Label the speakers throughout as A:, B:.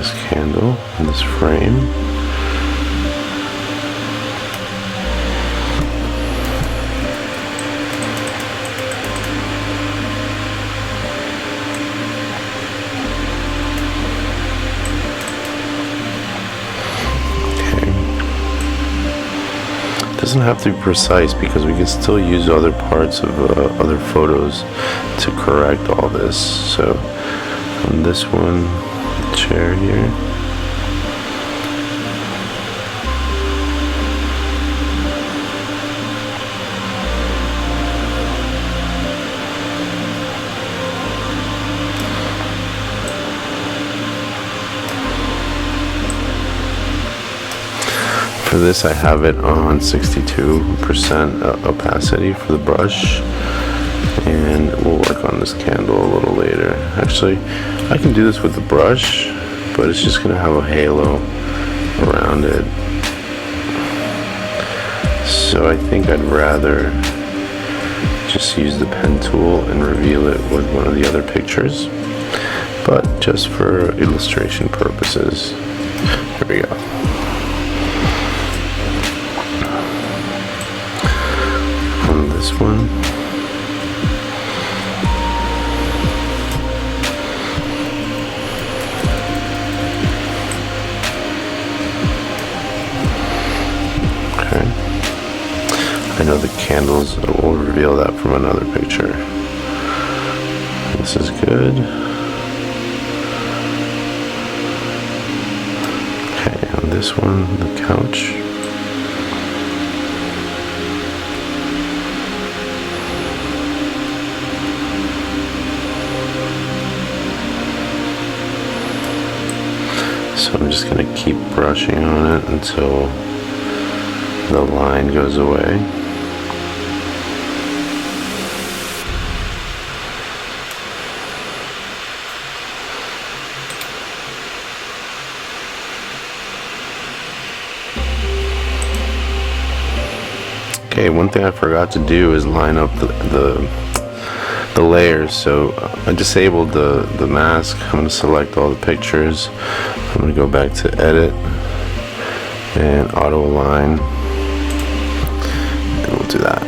A: this candle and this frame. Doesn't have to be precise because we can still use other parts of other photos to correct all this. So on this one, the chair here, for this I have it on 62% opacity for the brush, and we'll work on this candle a little later. Actually, I can do this with the brush, but it's just gonna have a halo around it, so I think I'd rather just use the pen tool and reveal it with one of the other pictures, but just for illustration purposes. Here we go. This one, okay. I know the candles, will reveal that from another picture. This is good. Okay, on this one, the couch. So I'm just going to keep brushing on it until the line goes away. Okay, one thing I forgot to do is line up the layers. So I disabled the mask. I'm going to select all the pictures. I'm going to go back to edit and auto align, and we'll do that.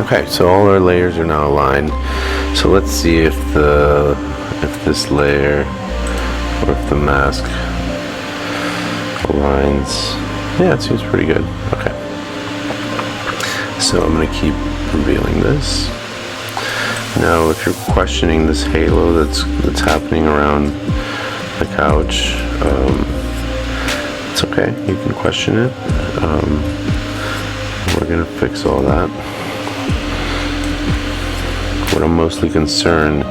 A: Okay, so all our layers are now aligned. So let's see if this layer or if the mask aligns. Yeah, it seems pretty good. Okay. So I'm going to keep revealing this. Now, if you're questioning this halo that's happening around the couch, it's okay. You can question it. We're going to fix all that. What I'm mostly concerned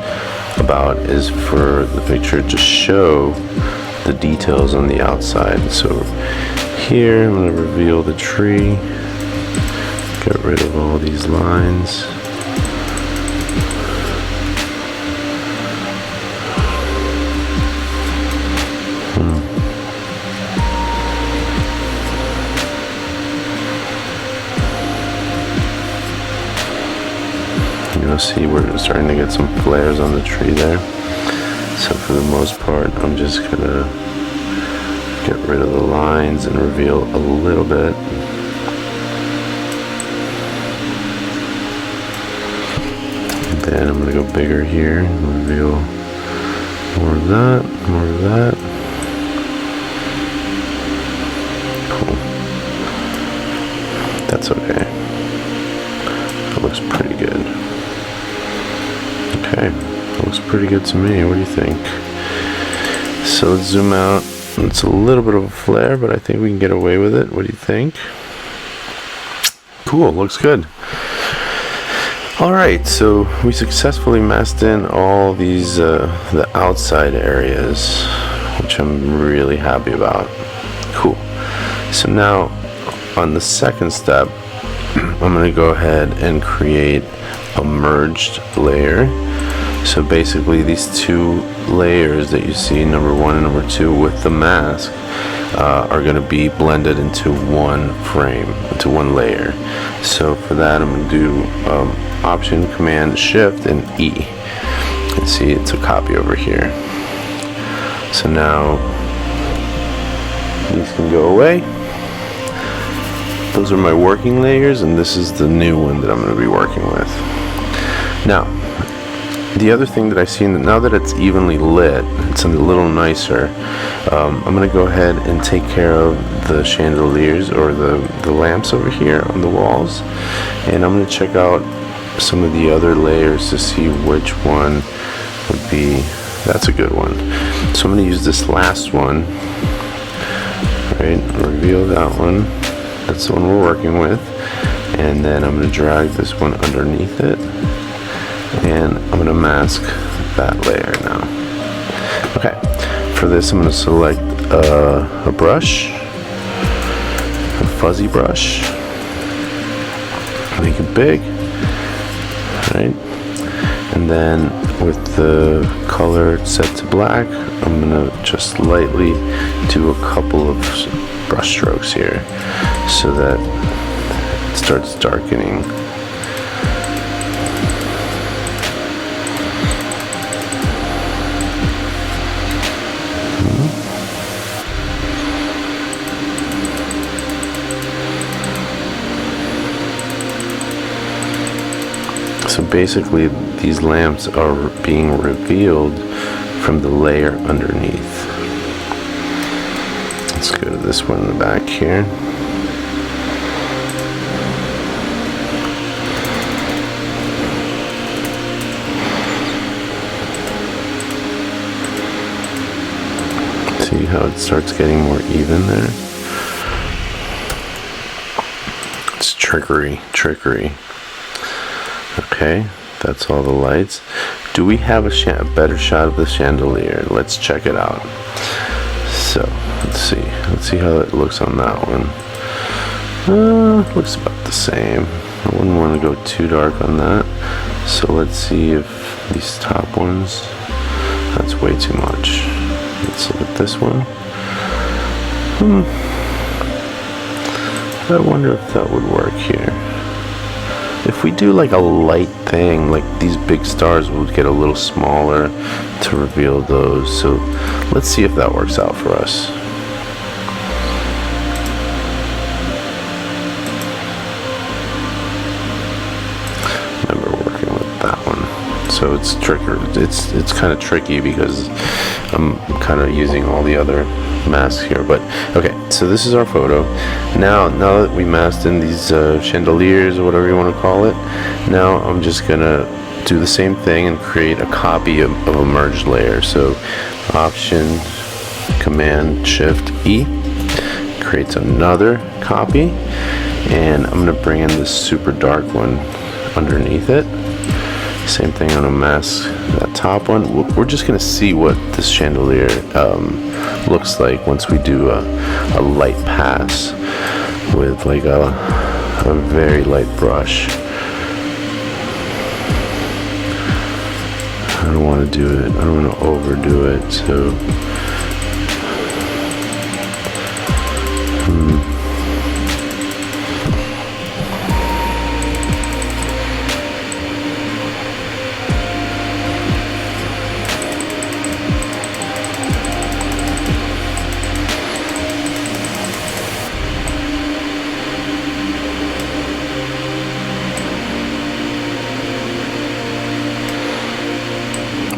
A: about is for the picture to show the details on the outside. So here I'm going to reveal the tree, get rid of all these lines. You'll see we're starting to get some flares on the tree there. So for the most part, I'm just gonna get rid of the lines and reveal a little bit. And then I'm gonna go bigger here and reveal more of that, more of that. Cool. That's okay. That looks pretty good. Okay, looks pretty good to me. What do you think? So let's zoom out. It's a little bit of a flare, but I think we can get away with it. What do you think? Cool, looks good. Alright, so we successfully masked in all these, the outside areas, which I'm really happy about. Cool. So now on the second step, I'm going to go ahead and create a merged layer. So basically these two layers that you see, number one and number two, with the mask are going to be blended into one frame, into one layer. So for that I'm going to do Option, Command, Shift, and E. And see, it's a copy over here. So now these can go away. Those are my working layers, and this is the new one that I'm going to be working with. Now, the other thing that I see, now that it's evenly lit, it's a little nicer. I'm going to go ahead and take care of the chandeliers, or the lamps over here on the walls, and I'm going to check out some of the other layers to see which one would be. That's a good one. So I'm going to use this last one, right? Reveal that one. That's the one we're working with, and then I'm going to drag this one underneath it, and I'm going to mask that layer now. Okay, for this I'm going to select a brush, a fuzzy brush, make it big, right? And then with the color set to black, I'm going to just lightly do a couple of brush strokes here so that it starts darkening. So basically these lamps are being revealed from the layer underneath. Let's go to this one in the back here. See how it starts getting more even there? It's trickery. Okay, that's all the lights. Do we have a better shot of the chandelier? Let's check it out. So, let's see how it looks on that one. Looks about the same. I wouldn't want to go too dark on that. So let's see if these top ones, that's way too much. Let's look at this one. I wonder if that would work here. If we do like a light thing, like these big stars would get a little smaller to reveal those. So let's see if that works out for us. Remember working with that one. So it's it's kind of tricky because I'm kind of using all the other masks here, but okay, so this is our photo. Now that we masked in these chandeliers or whatever you want to call it, now I'm just gonna do the same thing and create a copy of a merged layer. So Option, Command, Shift, E creates another copy, and I'm gonna bring in this super dark one underneath it. Same thing, I'm gonna mask that top one. We're just gonna see what this chandelier looks like once we do a light pass with like a very light brush. I don't want to do it. I don't want to overdo it. So.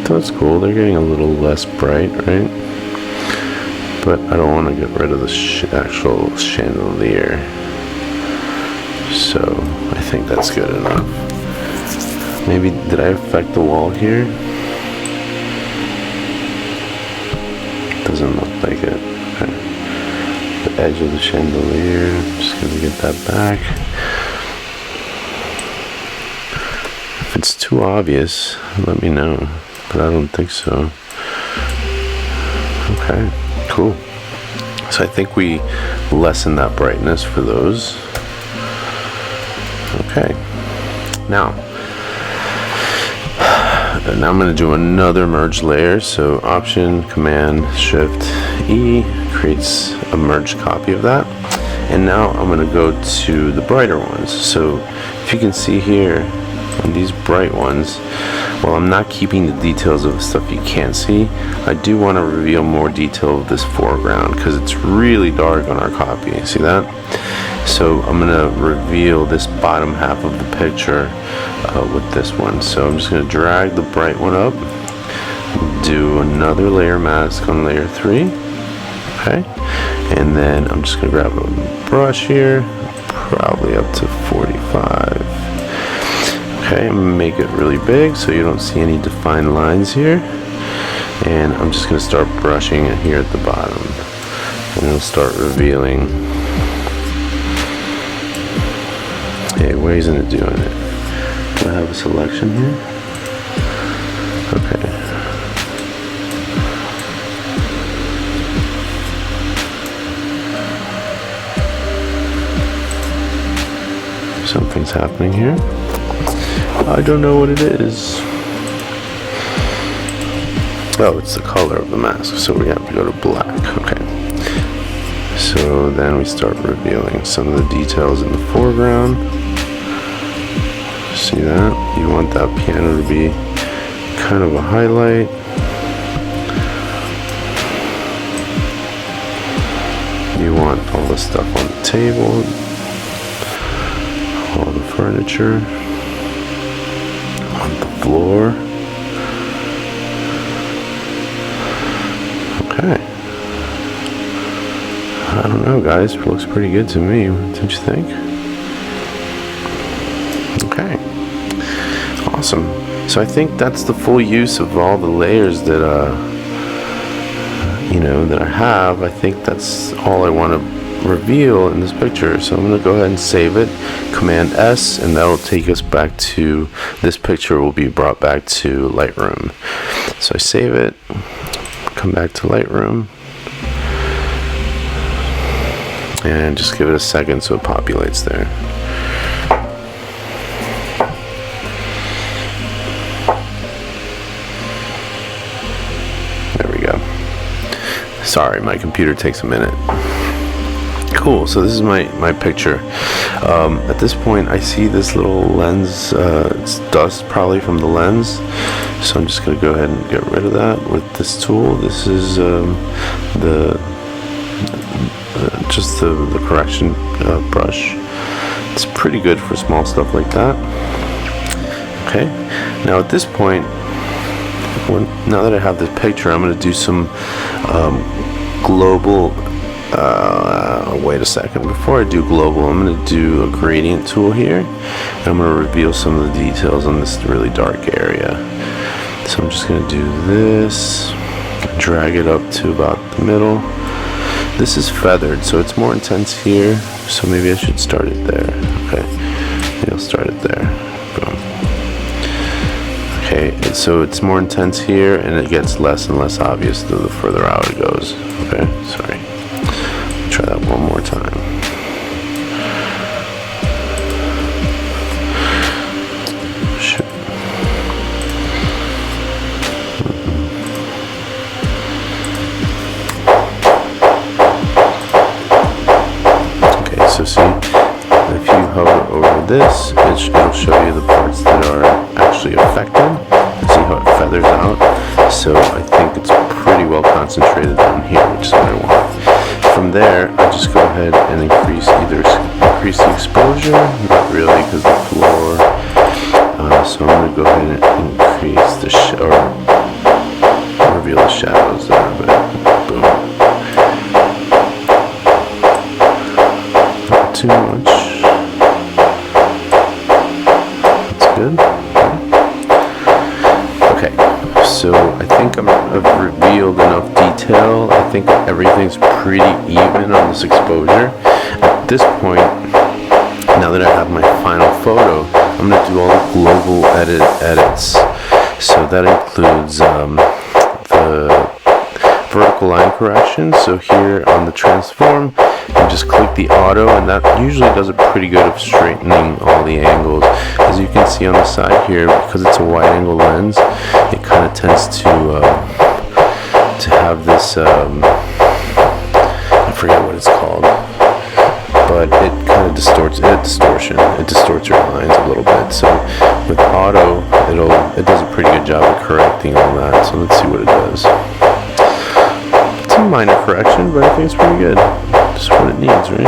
A: That's cool. They're getting a little less bright, right? But I don't want to get rid of the actual chandelier. So I think that's good enough. Maybe, did I affect the wall here? Doesn't look like it. Okay. The edge of the chandelier, I'm just going to get that back. If it's too obvious, let me know. But I don't think so. Okay, cool. So I think we lessen that brightness for those. Okay. Now I'm going to do another merge layer. So Option, Command, Shift, E creates a merged copy of that. And now I'm going to go to the brighter ones. So if you can see here, on these bright ones, while I'm not keeping the details of the stuff you can't see, I do want to reveal more detail of this foreground because it's really dark on our copy. See that? So I'm going to reveal this bottom half of the picture with this one. So I'm just going to drag the bright one up, do another layer mask on layer 3. Okay, and then I'm just going to grab a brush here, probably up to 45. Okay, I'm going to make it really big so you don't see any defined lines here. And I'm just going to start brushing it here at the bottom. And it'll start revealing. Hey, why isn't it doing it? Do I have a selection here? Okay. Something's happening here. I don't know what it is. Oh, it's the color of the mask, so we have to go to black. Okay. So then we start revealing some of the details in the foreground. See that? You want that piano to be kind of a highlight. You want all the stuff on the table, all the furniture, on the floor. Okay. I don't know, guys. It looks pretty good to me. Don't you think? Okay. Awesome. So I think that's the full use of all the layers that that I have. I think that's all I want to reveal in this picture. So I'm going to go ahead and save it. Command S, and that'll take us back to this picture. Will be brought back to Lightroom. So I save it. Come back to Lightroom. And just give it a second so it populates there. There we go. Sorry, my computer takes a minute. Cool, so this is my picture. At this point I see this little lens, it's dust probably from the lens. So I'm just going to go ahead and get rid of that with this tool. This is just the correction brush. It's pretty good for small stuff like that. Okay, now at this point, now that I have this picture, I'm going to do some global. Wait a second. Before I do global, I'm going to do a gradient tool here. And I'm going to reveal some of the details on this really dark area. So I'm just going to do this, drag it up to about the middle. This is feathered, so it's more intense here. So maybe I should start it there. Okay, maybe I'll start it there. Boom. Okay, and so it's more intense here, and it gets less and less obvious the further out it goes. Okay, sorry. Try that one more time. Shoot. Okay, so see, if you hover over this, it'll show you the parts that are actually affected. See how it feathers out? So I think it's pretty well concentrated down here, which is what I want. From there, I just go ahead and increase the exposure, not really because the floor. So I'm going to go ahead and increase the or reveal the shadows there a bit. Boom. Not too much. That's good. Okay. So I think I've revealed enough detail. I think everything's pretty even on this exposure. At this point, now that I have my final photo, I'm going to do all the global edits. So that includes the vertical line correction. So here on the transform, you just click the auto, and that usually does a pretty good of straightening all the angles. As you can see on the side here, because it's a wide angle lens, it kind of tends to have this, I forget what it's called, but it kind of distorts your lines a little bit. So with auto, it does a pretty good job of correcting all that. So let's see what it does. It's a minor correction, but I think it's pretty good. Just what it needs, right?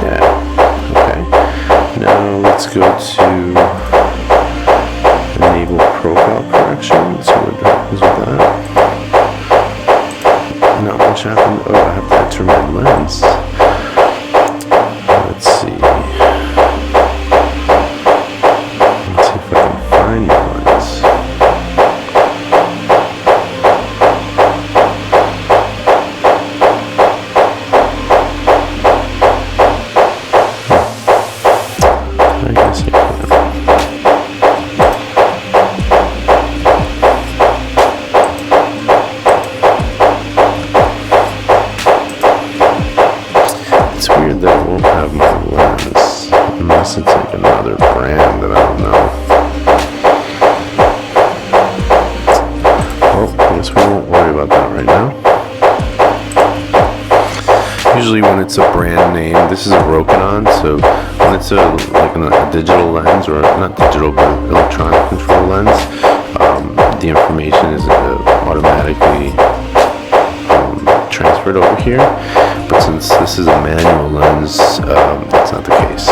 A: Yeah. Okay. Now let's go to enable profile correction. Let's see what happens with that. Not much happened. Oh, I have to enter my lens. Let's see. Let's see if I can find my lens. I guess I can. It's weird that it won't have my lens, unless it's like another brand that I don't know. Well, I guess we won't worry about that right now. Usually when it's a brand name, this is a Proano, so when it's a digital lens, or not digital but electronic control lens, the information is automatically transferred over here. But since this is a manual lens, that's not the case.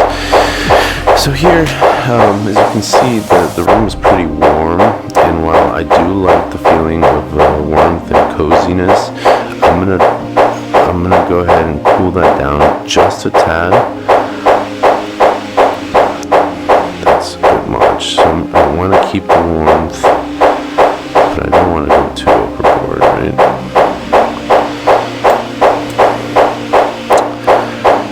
A: So here, as you can see, the room is pretty warm, and while I do like the feeling of warmth and coziness, I'm gonna go ahead and cool that down just a tad. That's a bit much. So I want to keep the warmth, but I don't want to go too overboard, right?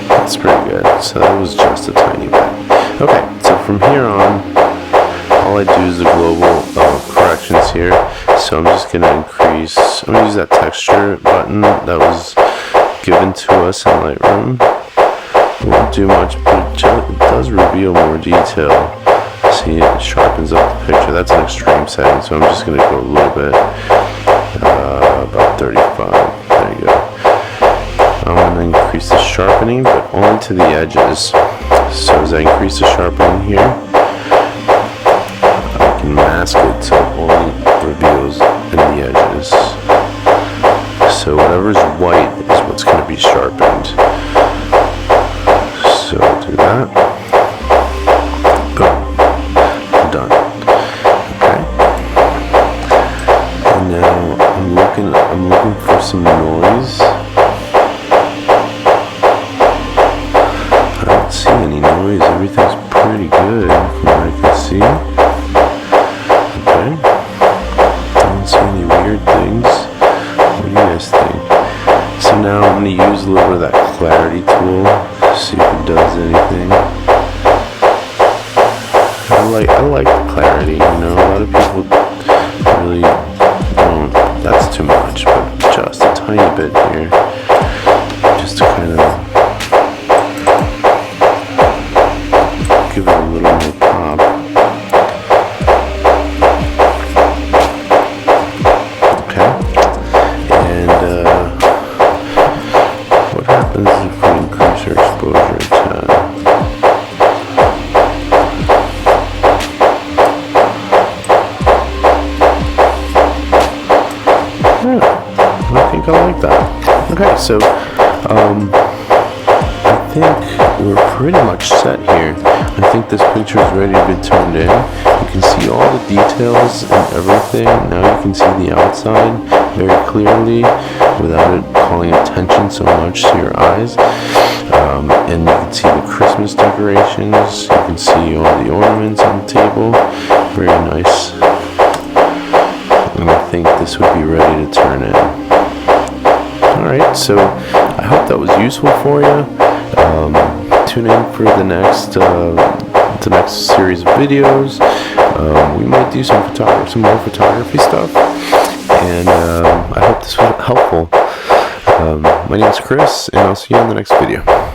A: That's pretty good. So that was just a tiny bit. Okay, so from here on, all I do is the global corrections here. So I'm just going to increase, I'm going to use that texture button that was given to us in Lightroom. It won't do much, but it does reveal more detail. See, it sharpens up the picture. That's an extreme setting, so I'm just going to go a little bit, about 35. There you go. I'm going to increase the sharpening, but only to the edges. So as I increase the sharpening here, I can mask it so it only reveals in the edges. So whatever's white is what's going to be sharpened. So I'll do that. Boom. Done. Okay. And now I'm looking for some noise. I don't see any noise. Everything's pretty good from what I can see. Okay. I don't see any weird things. What do you guys think? So now I'm going to use a little bit of that clarity tool to see if it does anything. I like the clarity, you know. A lot of people really don't. That's too much, but just a tiny bit here, just to kind of give it a little more pop. Okay. And what happens if we increase our exposure a tad? I think I like that. Okay, so I think we're pretty much set here. I think this picture is ready to be turned in. You can see all the details and everything. Now you can see the outside very clearly without it calling attention so much to your eyes. And you can see the Christmas decorations. You can see all the ornaments on the table. Very nice. And I think this would be ready to turn in. Alright, so I hope that was useful for you. Tune in for the next series of videos. We might do some more photography stuff, and I hope Chris, and I'll see you in the next video.